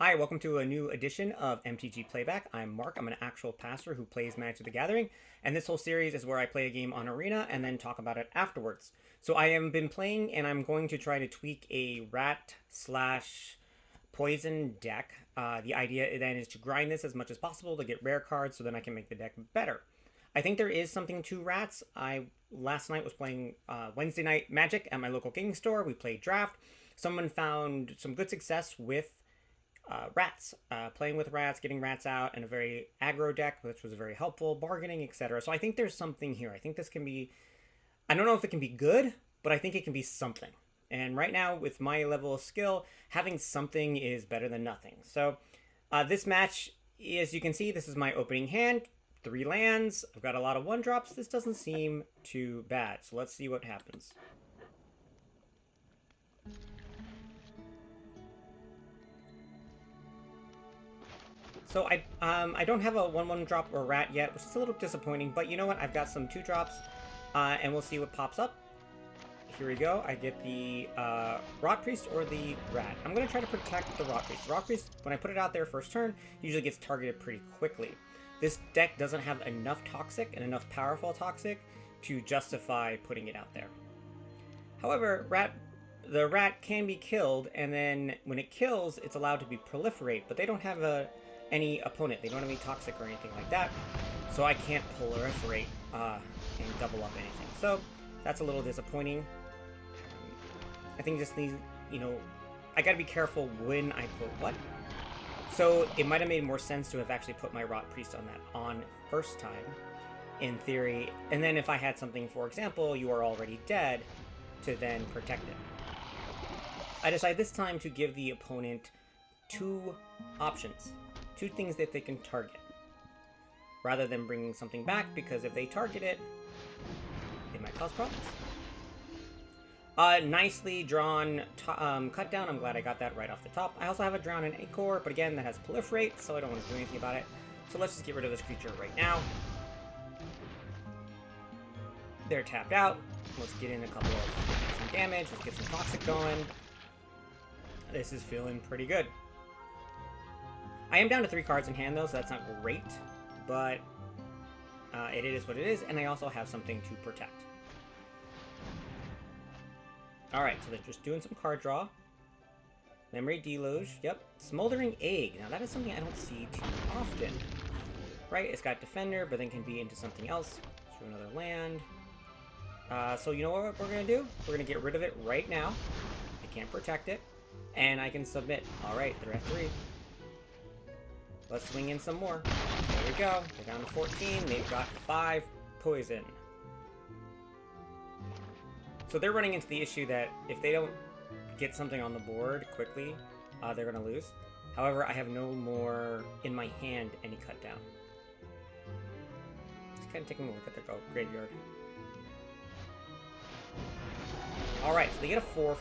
Hi, welcome to a new edition of MTG Playback. I'm Mark. I'm an actual passer who plays Magic the Gathering, and this whole series is where I play a game on Arena and then talk about it afterwards. So I have been playing, and I'm going to try to tweak a rat slash poison deck. The idea then is to grind this as much as possible to get rare cards so then I can make the deck better. I think there is something to rats. I last night was playing Wednesday Night Magic at my local gaming store. We played draft. Someone found some good success with rats, playing with rats, getting rats out, and a very aggro deck, which was very helpful, bargaining, etc. So I think there's something here. I think this can be, I don't know if it can be good, but I think it can be something. And right now, with my level of skill, having something is better than nothing. So this match, as you can see, this is my opening hand. 3 lands. I've got a lot of 1-drops. This doesn't seem too bad. So let's see what happens. So I don't have a 1/1 drop or rat yet, which is a little disappointing, but you know what? I've got some 2-drops, and we'll see what pops up. Here we go. I get the Rot Priest or the rat. I'm going to try to protect the Rot Priest. Rot Priest, when I put it out there first turn, usually gets targeted pretty quickly. This deck doesn't have enough Toxic and enough powerful Toxic to justify putting it out there. However, the rat can be killed, and then when it kills, it's allowed to be proliferate, but they don't have any opponent. They don't have any Toxic or anything like that, so I can't proliferate and double up anything. So that's a little disappointing. I think just these, I gotta be careful when I put what. So it might have made more sense to have actually put my Rot Priest on that on first time, in theory, and then if I had something, for example, you are already dead, to then protect it. I decide this time to give the opponent 2 options. 2 things that they can target, rather than bringing something back, because if they target it, it might cause problems. Nicely drawn cut down. I'm glad I got that right off the top. I also have a Drown and Anchor, but again, that has Proliferate, so I don't want to do anything about it. So let's just get rid of this creature right now. They're tapped out. Let's get in a couple of some damage. Let's get some Toxic going. This is feeling pretty good. I am down to 3 cards in hand, though, so that's not great, but it is what it is, and I also have something to protect. Alright, so they're just doing some card draw. Memory Deluge, yep. Smoldering Egg. Now, that is something I don't see too often. Right, it's got Defender, but then can be into something else. Through another land. So you know what we're going to do? We're going to get rid of it right now. I can't protect it. And I can submit. Alright, they're at 3. Let's swing in some more. There we go. They're down to 14. They've got 5 poison. So they're running into the issue that if they don't get something on the board quickly, they're going to lose. However, I have no more in my hand any cut down. Just kind of taking a look at their graveyard. Alright, so they get a 4/4.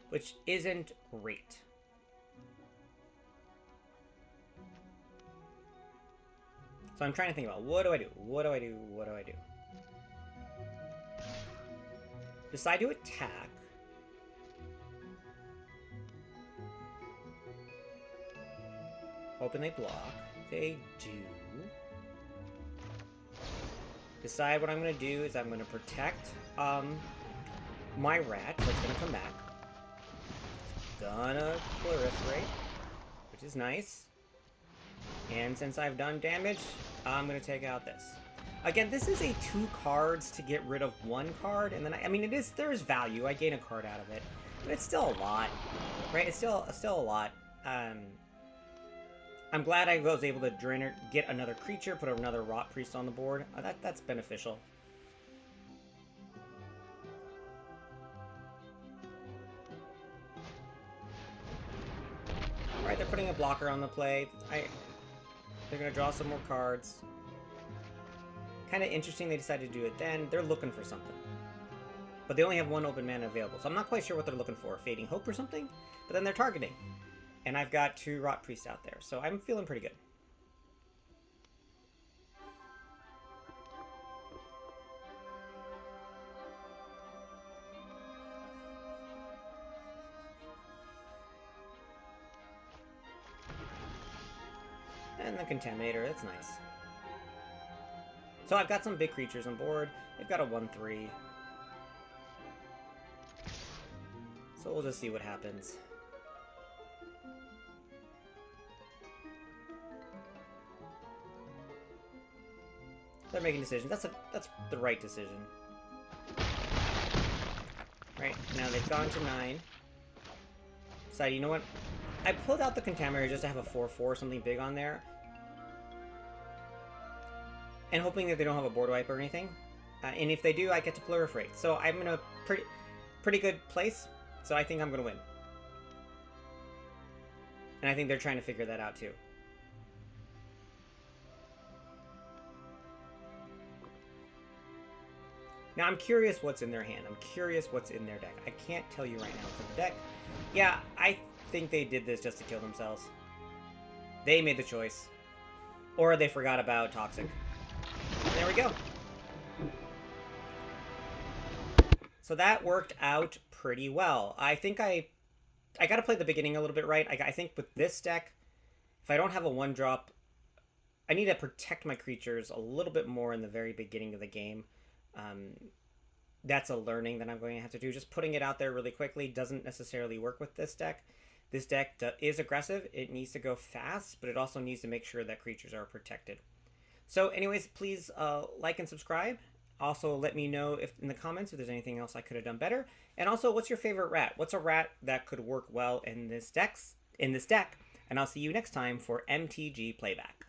Which isn't great. So I'm trying to think about, what do I do? What do I do? What do I do? Decide to attack. Hoping they block. They do. Decide what I'm going to do is I'm going to protect my rat, so it's going to come back. It's gonna proliferate, which is nice. And since I've done damage, I'm going to take out this. Again, this is a 2 cards to get rid of 1 card, and then I mean, there's value. I gain a card out of it, but it's still a lot, right? It's still a lot. I'm glad I was able to get another creature, put another Rot Priest on the board. That's beneficial. All right, they're putting a blocker on the play. They're gonna draw some more cards. Kind of interesting they decided to do it then. They're looking for something. But they only have 1 open mana available, so I'm not quite sure what they're looking for. Fading Hope or something? But then they're targeting. And I've got 2 Rot Priests out there, so I'm feeling pretty good. And the Contaminator, that's nice. So I've got some big creatures on board. They've got a 1/3. So we'll just see what happens. They're making decisions. That's the right decision. Right, now they've gone to 9. So you know what? I pulled out the Contaminator just to have a 4/4, something big on there. And hoping that they don't have a board wipe or anything. And if they do, I get to proliferate. So I'm in a pretty good place. So I think I'm going to win. And I think they're trying to figure that out too. Now I'm curious what's in their hand. I'm curious what's in their deck. I can't tell you right now what's in the deck. Yeah, I think they did this just to kill themselves. They made the choice. Or they forgot about Toxic. And there we go. So that worked out pretty well. I think I got to play the beginning a little bit right. I think with this deck, if I don't have a 1-drop, I need to protect my creatures a little bit more in the very beginning of the game. That's a learning that I'm going to have to do. Just putting it out there really quickly doesn't necessarily work with this deck. This deck is aggressive. It needs to go fast, but it also needs to make sure that creatures are protected. So anyways, please like and subscribe. Also, let me know in the comments if there's anything else I could have done better. And also, what's your favorite rat? What's a rat that could work well in this deck? And I'll see you next time for MTG Playback.